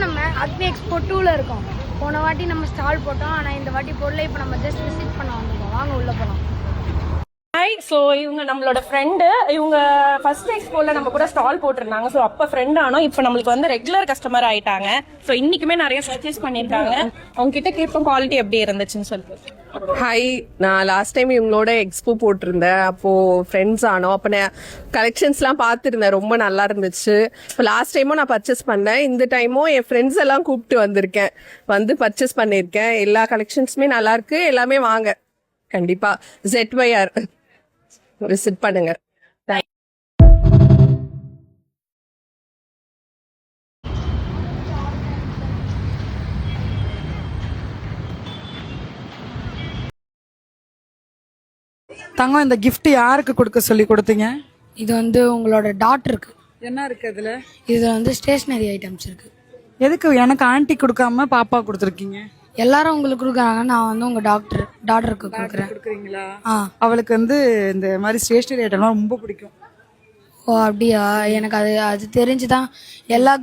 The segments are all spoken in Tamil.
நம்ம அக்னி எக்ஸ்போ 2ல இருக்கோம். போன வாட்டி நம்ம ஸ்டால் போட்டோம், ஆனால் இந்த வாட்டி போடல. இப்போ நம்ம ஜஸ்ட் விசிட் பண்ண வந்திருக்கோம். வாங்க உள்ள போகலாம். ஹாய். ஸோ இவங்க நம்மளோட ஃப்ரெண்டு. இவங்க ஃபர்ஸ்ட் எக்ஸ்போல நம்ம கூட ஸ்டால் போட்டிருந்தாங்க. ஸோ அப்போ ஃப்ரெண்ட் ஆனோம். இப்போ நம்மளுக்கு வந்து ரெகுலர் கஸ்டமர் ஆயிட்டாங்க. ஸோ இன்னைக்குமே நிறைய பர்ச்சேஸ் பண்ணியிருக்காங்க. அவங்க கிட்ட கேட்போம் குவாலிட்டி எப்படி இருந்துச்சுன்னு சொல்லிட்டு. ஹாய், நான் லாஸ்ட் டைம் இவங்களோட எக்ஸ்போ போட்டிருந்தேன். அப்போது ஃப்ரெண்ட்ஸ் ஆனோம். அப்போ நான் கலெக்ஷன்ஸ்லாம் பார்த்துருந்தேன், ரொம்ப நல்லா இருந்துச்சு. இப்போ லாஸ்ட் டைமும் நான் பர்ச்சேஸ் பண்ணேன். இந்த டைமும் என் ஃப்ரெண்ட்ஸ் எல்லாம் கூப்பிட்டு வந்திருக்கேன், வந்து பர்ச்சேஸ் பண்ணியிருக்கேன். எல்லா கலெக்ஷன்ஸுமே நல்லாயிருக்கு. எல்லாமே வாங்க கண்டிப்பாக. ZYR விசிட் பண்ணுங்க. தங்கம், இந்த கிஃப்ட் யாருக்கு கொடுக்க சொல்லி கொடுத்தீங்க? இது வந்து உங்களோட டாட்டருக்கு. என்ன இருக்கு அதுல? இதில் வந்து ஸ்டேஷ்னரி ஐட்டம்ஸ் இருக்கு. எதுக்கு எனக்கு ஆன்ட்டி கொடுக்காம பாப்பா கொடுத்துருக்கீங்க? எல்லாரும் உங்களுக்கு கொடுக்குறாங்க, நான் வந்து உங்கள் டாட்டருக்கு கொடுக்குறேன். கொடுக்குறீங்களா? ஆ. அவளுக்கு வந்து இந்த மாதிரி ஸ்டேஷ்னரி ஐட்டம்லாம் ரொம்ப பிடிக்கும். ஓ அப்படியா? எனக்கு அது தெரிஞ்சு தான் எல்லா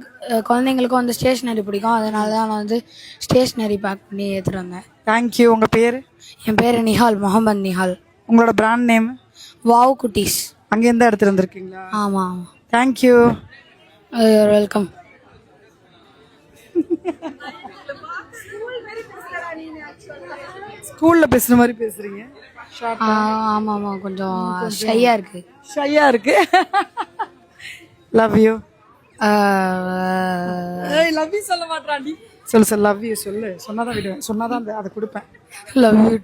குழந்தைங்களுக்கும் வந்து ஸ்டேஷ்னரி பிடிக்கும். அதனால தான் நான் வந்து ஸ்டேஷ்னரி பேக் பண்ணி எடுத்துகிட்டு வந்தேன். தேங்க்யூ. உங்கள் பேர்? என் பேர் நிஹால், முகமது நிஹால். உங்களோட பிராண்ட் நேம்? வாவ் குட்டீஸ். அங்கேருந்து எடுத்துட்டு வந்திருக்கீங்களா? ஆமாம் ஆமாம். தேங்க்யூ. வெல்கம். ஸ்கூல்ல பேசுற மாதிரி பேசுறீங்க. ஆமாம் ஆமாம், கொஞ்சம் ஷையாக இருக்கு. ஷையா இருக்கு. Love you. லவ் யூ சொல்ல மாட்டாண்டி. சொல்லு லவ் யூ சொல்லு. சொன்னாதான் விடுவேன், சொன்னாதான் அதை கொடுப்பேன். Love you.